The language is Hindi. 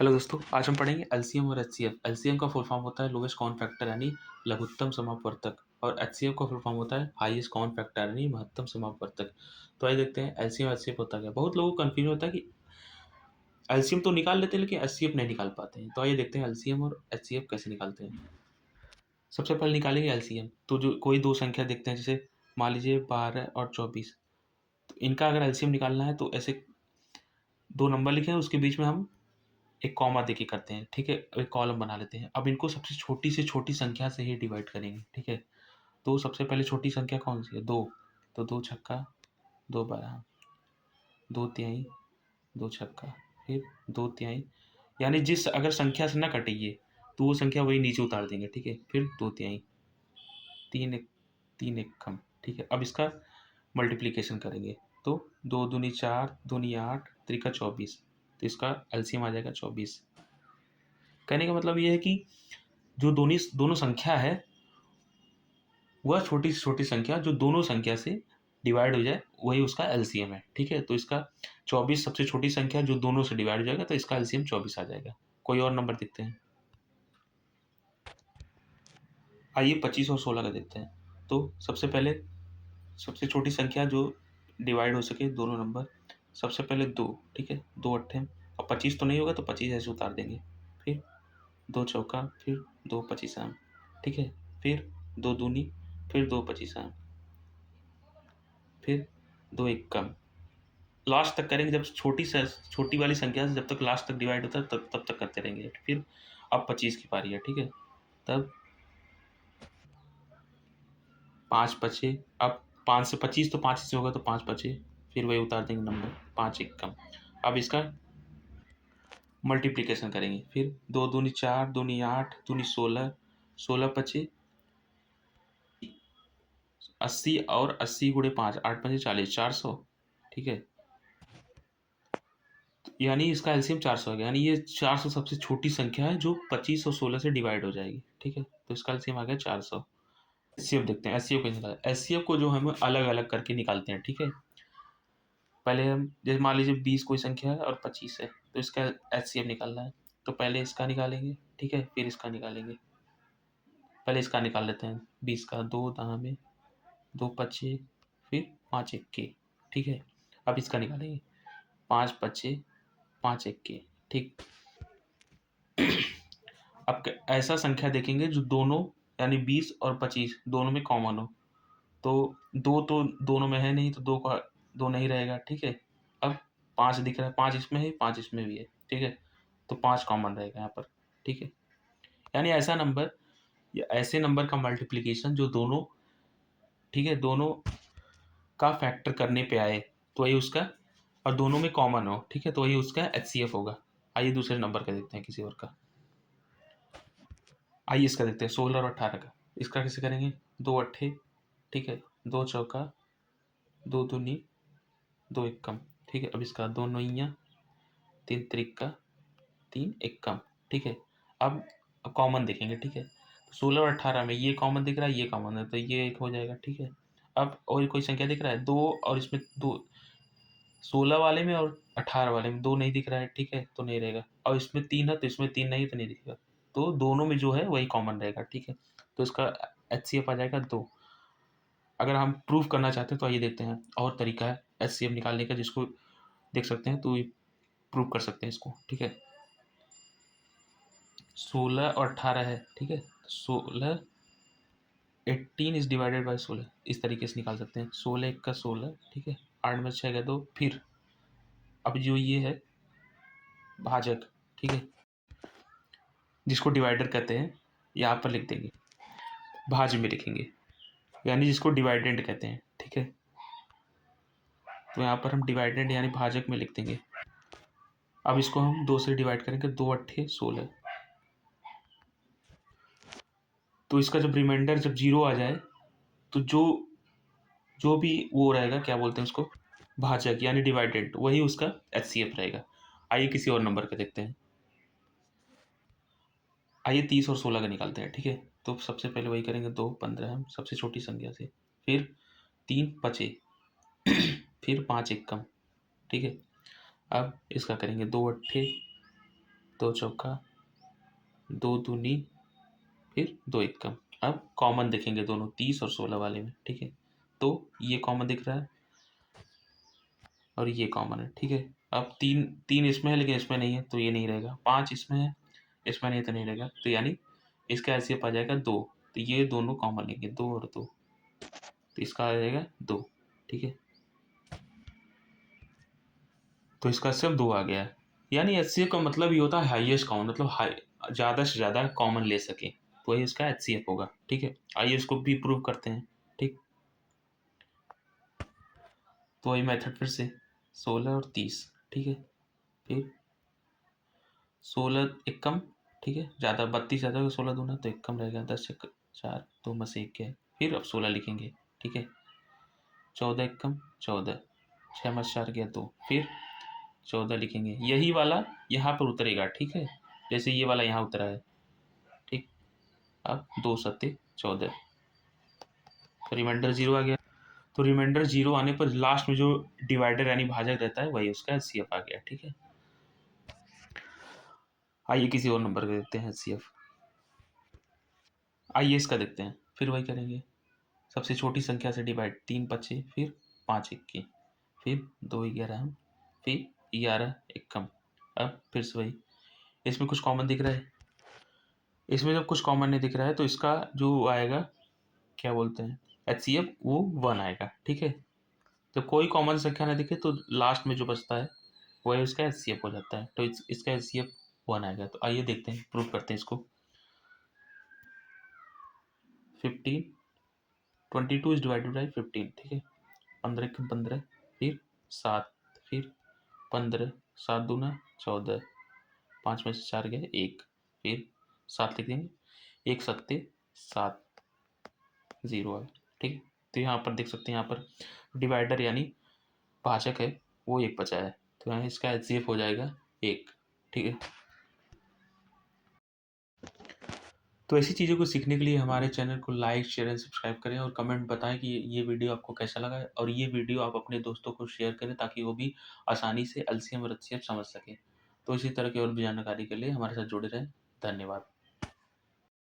हेलो दोस्तों, आज हम पढ़ेंगे एलसीएम और एचसीएफ। एलसीएम का फुल फॉर्म होता है लोवेस्ट कॉमन फैक्टर यानी लघुत्तम समापवर्तक, और एचसीएफ का फुल फॉर्म होता है हाईएस्ट कॉमन फैक्टर यानी महत्तम समापवर्तक। तो आइए देखते हैं एलसीएम और एचसीएफ होता क्या। बहुत लोगों को कन्फ्यूजन होता है कि एलसीएम तो निकाल लेते हैं लेकिन एचसीएफ नहीं निकाल पाते हैं। तो आइए देखते हैं एलसीएम और एचसीएफ कैसे निकालते हैं। सबसे पहले निकालेंगे एलसीएम। तो जो कोई दो संख्या देखते हैं, जैसे मान लीजिए 12 और 24, तो इनका अगर एलसीएम निकालना है तो ऐसे दो नंबर लिखे हैं, उसके बीच में हम एक कॉमा देके करते हैं, ठीक है। एक कॉलम बना लेते हैं। अब इनको सबसे छोटी से छोटी संख्या से ही डिवाइड करेंगे, ठीक है। तो सबसे पहले छोटी संख्या कौन सी है? 2। तो 2 छक्का 2 12, 2 तिहाई 2 छक्का, फिर 2 तिहाई, यानी जिस अगर संख्या से ना कटे ये, तो वो संख्या वही नीचे उतार देंगे, ठीक है। फिर 2 तिहाई, 3 एक कम, ठीक है। अब इसका मल्टीप्लिकेशन करेंगे। तो 2 दूनी 4, दूनी 8, त्रिका 24, तो इसका एलसीएम आ जाएगा 24। कहने का मतलब ये है कि जो दोनों दोनों संख्या है, वह छोटी से छोटी संख्या जो दोनों संख्या से डिवाइड हो जाए, वही उसका एलसीएम है, ठीक है। तो इसका 24 सबसे छोटी संख्या जो दोनों से डिवाइड हो जाएगा, तो इसका एलसीएम 24 आ जाएगा। कोई और नंबर देखते हैं। आइए 25 और 16 का देखते हैं। तो सबसे पहले सबसे छोटी संख्या जो डिवाइड हो सके दोनों नंबर, सबसे पहले 2, ठीक है। 2 अट्ठे, अब 25 तो नहीं होगा तो 25 ऐसे उतार देंगे। फिर 2 चौका, फिर 2 पचीसा, ठीक है। फिर 2 दूनी, फिर 2 पचीसा, फिर 2 एक कम। लास्ट तक करेंगे, जब छोटी वाली संख्या से जब तक लास्ट तक डिवाइड होता है तब तक करते रहेंगे। फिर अब 25 की पारी है, ठीक है। तब 5 बचे। अब 5 से 25 तो 5 से होगा, तो 5 बचे, फिर वही उतार देंगे नंबर, 5 एक कम। अब इसका मल्टीप्लिकेशन करेंगे। फिर 2 दूनी 4, दूनी 8, दूनी 16, 16 पचे 80, और 80 गुणे 5, 8 पंजे 40, 400, ठीक है। यानी इसका एलसीएम 400 आ गया, यानी ये 400 सबसे छोटी संख्या है जो 25 और 16 से डिवाइड हो जाएगी, ठीक है। तो इसका एलसीएम आ गया 400। एचसीएफ देखते हैं। एचसीएफ कैसे निकालते हैं? एचसीएफ को जो हम अलग अलग करके निकालते हैं, ठीक है। पहले हम जैसे मान लीजिए 20 कोई संख्या है और 25 है, तो इसका एचसीएफ निकालना है। तो पहले इसका निकालेंगे, ठीक है, फिर इसका निकालेंगे। पहले इसका निकाल लेते हैं। 20 का 2 दाह में 2 पचे, फिर 5 इक्के, ठीक है। अब इसका निकालेंगे। 5 पचे 5 इक्के, ठीक। अब ऐसा संख्या देखेंगे जो दोनों यानी 20 और 25 दोनों में कॉमन हो। तो 2 तो दोनों में है नहीं, तो 2 का 2 नहीं रहेगा, ठीक है। अब 5 दिख रहा है, 5 इसमें है, 5 इसमें भी है, ठीक है। तो 5 कॉमन रहेगा यहाँ पर, ठीक है। यानी ऐसा नंबर या ऐसे नंबर का मल्टीप्लिकेशन जो दोनों, ठीक है, दोनों का फैक्टर करने पे आए, तो वही उसका, और दोनों में कॉमन हो, ठीक है, तो वही उसका एचसीएफ होगा। आइए दूसरे नंबर का देखते हैं, किसी और का। आइए इसका देखते हैं 16 और 18 का। इसका कैसे करेंगे? 2 अट्ठे, ठीक है, 2 चौका, 2 दूनी 2 एक कम, ठीक है। अब इसका 2 नौइयाँ, 3 त्रिका, 3 एक कम, ठीक है। अब कॉमन देखेंगे, ठीक है। 16 और 18 में ये कॉमन दिख रहा है, ये कॉमन है, तो ये एक हो जाएगा, ठीक है। अब और कोई संख्या दिख रहा है 2, और इसमें 2, 16 वाले में और 18 वाले में 2 नहीं दिख रहा है, ठीक है, तो नहीं रहेगा। और इसमें 3 है तो इसमें 3 नहीं है, तो नहीं दिखेगा। तो दोनों में जो है वही कॉमन रहेगा, ठीक है। तो इसका एचसीएफ आ जाएगा 2। अगर हम प्रूफ करना चाहते हैं तो आइए देखते हैं, और तरीका है एचसीएफ निकालने का, जिसको देख सकते हैं तो प्रूव कर सकते हैं इसको, ठीक है। 16 और 18 है, ठीक है। 16 18 इज डिवाइडेड बाई 16, इस तरीके से निकाल सकते हैं। 16 एक का 16, ठीक है। 8 में 6 का 2, फिर अब जो ये है भाजक, ठीक है, जिसको डिवाइडर कहते हैं, यहाँ पर लिख देंगे, भाज्य में लिखेंगे, यानी जिसको डिवाइडेंड कहते हैं, ठीक है। तो यहाँ पर हम डिवाइडेंड यानी भाजक में लिख देंगे। अब इसको हम 2 से डिवाइड करेंगे, 2 अट्ठे 16। तो इसका जब रिमाइंडर जब 0 आ जाए, तो जो जो भी वो रहेगा, क्या बोलते हैं उसको, भाजक यानी डिवाइडेंड, वही उसका एचसीएफ रहेगा। आइए किसी और नंबर का देखते हैं। आइए 30 और 16 का निकालते हैं, ठीक है। तो सबसे पहले वही करेंगे, 2 15 हम सबसे छोटी संख्या से, फिर 3 पचे, फिर 5 एक कम, ठीक है। अब इसका करेंगे 2 अट्ठे 2 चौका 2 दूनी फिर 2 एकम। अब कॉमन देखेंगे दोनों 30 और 16 वाले में, ठीक है। तो ये कॉमन दिख रहा है और ये कॉमन है, ठीक है। अब 3 इसमें है लेकिन इसमें नहीं है तो ये नहीं रहेगा। 5 इसमें है, इसमें नहीं तो नहीं रहेगा। तो यानी इसका एचसीएफ आ जाएगा 2। तो ये दोनों कॉमन लेंगे, 2 और 2, तो इसका आ जाएगा 2, ठीक है। तो इसका सिर्फ 2 आ गया है। यानी एचसीएफ का मतलब ये होता है हाईएस्ट कॉमन, मतलब हाई, ज़्यादा से ज़्यादा कॉमन ले सके, तो वही इसका एचसीएफ होगा, ठीक है। आइए इसको भी प्रूव करते हैं, ठीक। तो वही मेथड फिर से 16 और 30, ठीक है। फिर 16 एक कम, ठीक है। ज़्यादा 32 ज़्यादा 16 दूना तो एक कम रहेगा, 10 एक 4, 2 में से एक क्या है। फिर अब 16 लिखेंगे, ठीक है। 14 एक कम 14, 6 में से 4 गया 2, फिर 14 लिखेंगे। यही वाला यहाँ पर उतरेगा, ठीक है, जैसे ये वाला यहाँ उतरा है, ठीक। अब 2 सत्ते 14, तो रिमाइंडर 0 आ गया। तो रिमाइंडर 0 आने पर लास्ट में जो डिवाइडर यानी भाजक रहता है वही उसका एचसीएफ आ गया, ठीक है। आइए किसी और नंबर का देखते हैं एचसीएफ। आइए इसका देखते हैं, फिर वही करेंगे। सबसे छोटी संख्या से डिवाइड, 3 पच्चे फिर 5 इक्की, फिर 2 11 फिर 11 एक कम। अब फिर से वही, इसमें कुछ कॉमन दिख रहा है। इसमें जब कुछ कॉमन नहीं दिख रहा है तो इसका जो आएगा क्या बोलते हैं एचसीएफ, वो 1 आएगा, ठीक है। जब कोई कॉमन संख्या ना दिखे तो लास्ट में जो बचता है वही उसका एचसीएफ हो जाता है। तो इसका एचसीएफ 1 आएगा। तो आइए देखते हैं, प्रूव करते हैं इसको। 15 22 इज डिवाइडेड बाई 15, ठीक है। 15 कम 15 फिर 7 फिर 15, 7 दूना 14, 5 में से 4 गए 1, फिर 7 लिख देंगे, 1 सत्ते 7, 0 है, ठीक है। तो यहाँ पर देख सकते हैं, यहाँ पर डिवाइडर यानी भाजक है वो 1 बचा है, तो यहाँ इसका एचसीएफ हो जाएगा 1, ठीक है। तो ऐसी चीज़ों को सीखने के लिए हमारे चैनल को लाइक शेयर एंड सब्सक्राइब करें और कमेंट बताएं कि ये वीडियो आपको कैसा लगा है, और ये वीडियो आप अपने दोस्तों को शेयर करें ताकि वो भी आसानी से एलसीएम और एचसीएफ समझ सकें। तो इसी तरह की और भी जानकारी के लिए हमारे साथ जुड़े रहें। धन्यवाद।